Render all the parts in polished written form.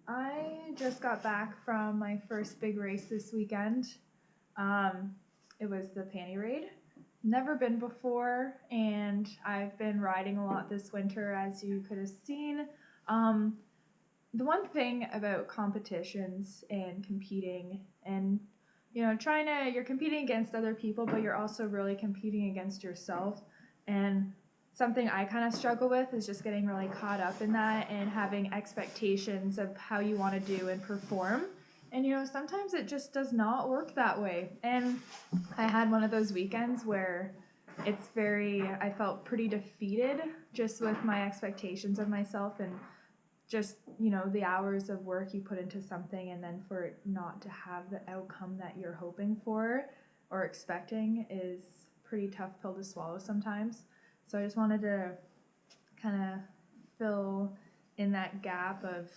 I just got back from my first big race this weekend. It was the Panty Raid. Never been before, and I've been riding a lot this winter, as you could have seen. Um, the one thing about competitions and competing and you're competing against other people, but you're also really competing against yourself. And something I kind of struggle with is just getting really caught up in that and having expectations of how you want to do and perform. And sometimes it just does not work that way. And I had one of those weekends where I felt pretty defeated just with my expectations of myself and just the hours of work you put into something, and then for it not to have the outcome that you're hoping for or expecting is pretty tough pill to swallow sometimes. So I just wanted to kind of fill in that gap of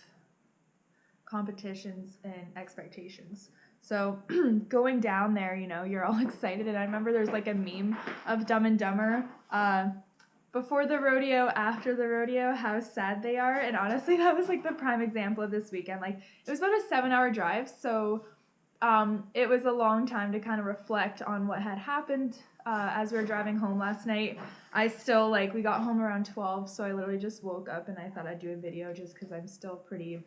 competitions and expectations. So going down there, you're all excited, and I remember there's like a meme of Dumb and Dumber before the rodeo, after the rodeo, how sad they are. And honestly, that was like the prime example of this weekend. Like, it was about a 7-hour drive, so it was a long time to kind of reflect on what had happened as we were driving home last night. We got home around 12, so I literally just woke up and I thought I'd do a video just because I'm still pretty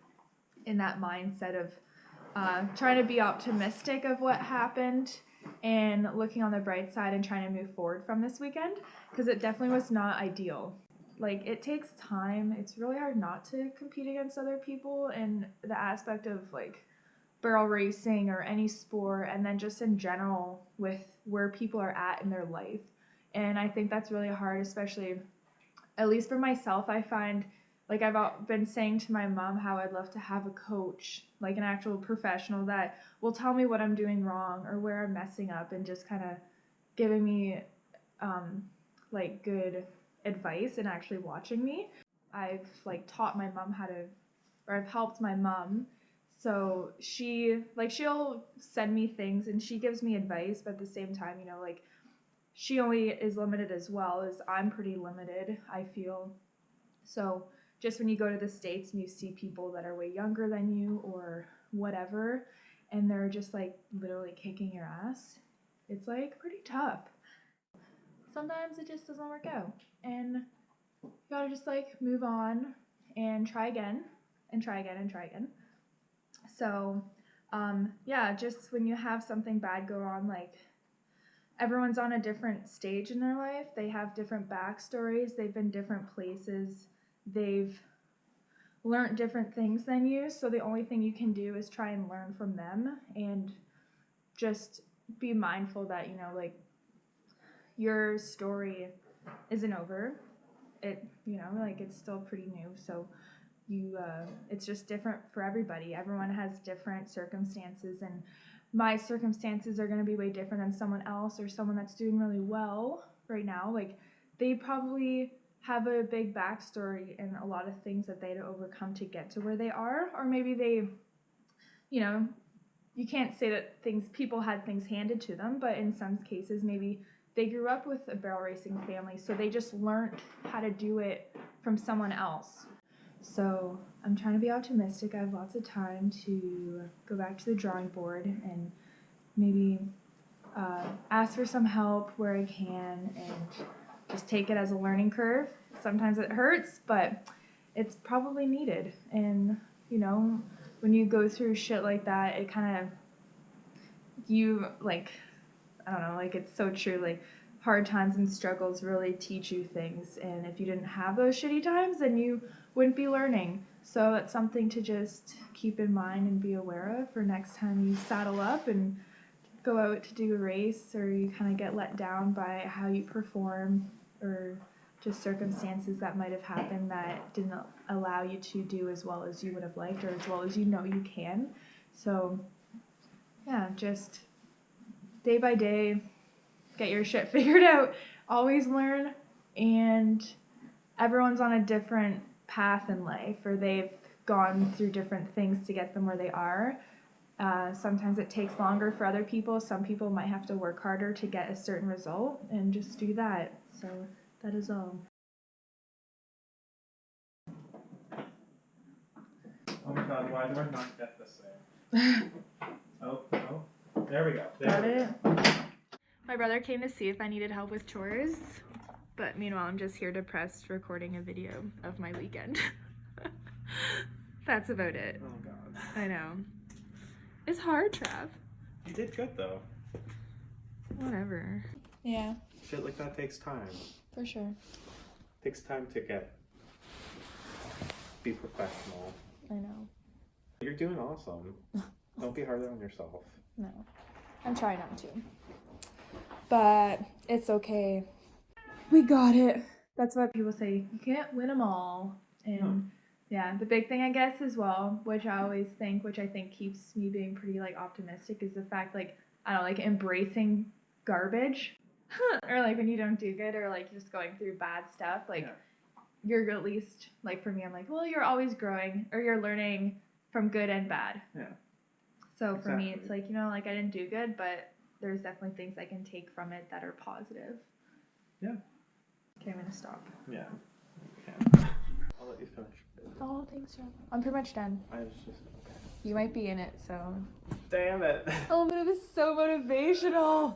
in that mindset of trying to be optimistic of what happened and looking on the bright side and trying to move forward from this weekend, because it definitely was not ideal. Like, it takes time. It's really hard not to compete against other people, and the aspect of like barrel racing or any sport, and then just in general with where people are at in their life. And I think that's really hard, especially, at least for myself. I find, like, I've been saying to my mom how I'd love to have a coach, like an actual professional that will tell me what I'm doing wrong or where I'm messing up, and just kind of giving me like good advice and actually watching me. I've taught my mom I've helped my mom. So she'll send me things and she gives me advice, but at the same time, she only is limited as well as I'm pretty limited, I feel. So just when you go to the States and you see people that are way younger than you or whatever, and they're just like literally kicking your ass, it's like pretty tough. Sometimes it just doesn't work out, and you gotta just like move on and try again and try again and try again. So yeah, just when you have something bad go on, like, everyone's on a different stage in their life. They have different backstories. They've been different places. They've learned different things than you. So the only thing you can do is try and learn from them and just be mindful that, like, your story isn't over. It's still pretty new. So it's just different for everybody. Everyone has different circumstances, and my circumstances are going to be way different than someone else or someone that's doing really well right now. Like, they probably have a big backstory and a lot of things that they had to overcome to get to where they are. Or maybe they, you can't say that people had things handed to them, but in some cases maybe they grew up with a barrel racing family, so they just learned how to do it from someone else. So I'm trying to be optimistic. I have lots of time to go back to the drawing board and maybe ask for some help where I can, and just take it as a learning curve. Sometimes it hurts, but it's probably needed. And when you go through shit like that, it kind of, I don't know, like, it's so true. Like, hard times and struggles really teach you things, and if you didn't have those shitty times, then you wouldn't be learning. So it's something to just keep in mind and be aware of for next time you saddle up and go out to do a race, or you kind of get let down by how you perform, or just circumstances that might have happened that didn't allow you to do as well as you would have liked, or as well as you can. So yeah, just day by day, get your shit figured out, always learn, and everyone's on a different path in life, or they've gone through different things to get them where they are. Sometimes it takes longer for other people. Some people might have to work harder to get a certain result, and just do that. So that is all. my god, why do I not get this thing? Oh, there we go. There Got we it? go. My brother came to see if I needed help with chores, but meanwhile I'm just here depressed recording a video of my weekend. That's about it. Oh god. I know. It's hard, Trav. You did good though. Whatever. Yeah, Shit like that takes time. for sure. Takes time to be professional. I know. You're doing awesome. Don't be harder on yourself. No. I'm trying not to. But it's okay. We got it. That's what people say. You can't win them all. And yeah, the big thing I guess as well, which I always think, which I think keeps me being pretty like optimistic, is the fact like, I don't know, like embracing garbage. Or like when you don't do good or like just going through bad stuff, like you're at least like for me, I'm like, well, you're always growing or you're learning from good and bad. Yeah. So for me, Exactly. it's like, you know, like I didn't do good, but there's definitely things I can take from it that are positive. Yeah. Okay, I'm gonna stop. Yeah. I'll let you finish. Oh, thanks, John. I'm pretty much done. I was just okay. You might be in it, so. Damn it. Oh, but it was so motivational.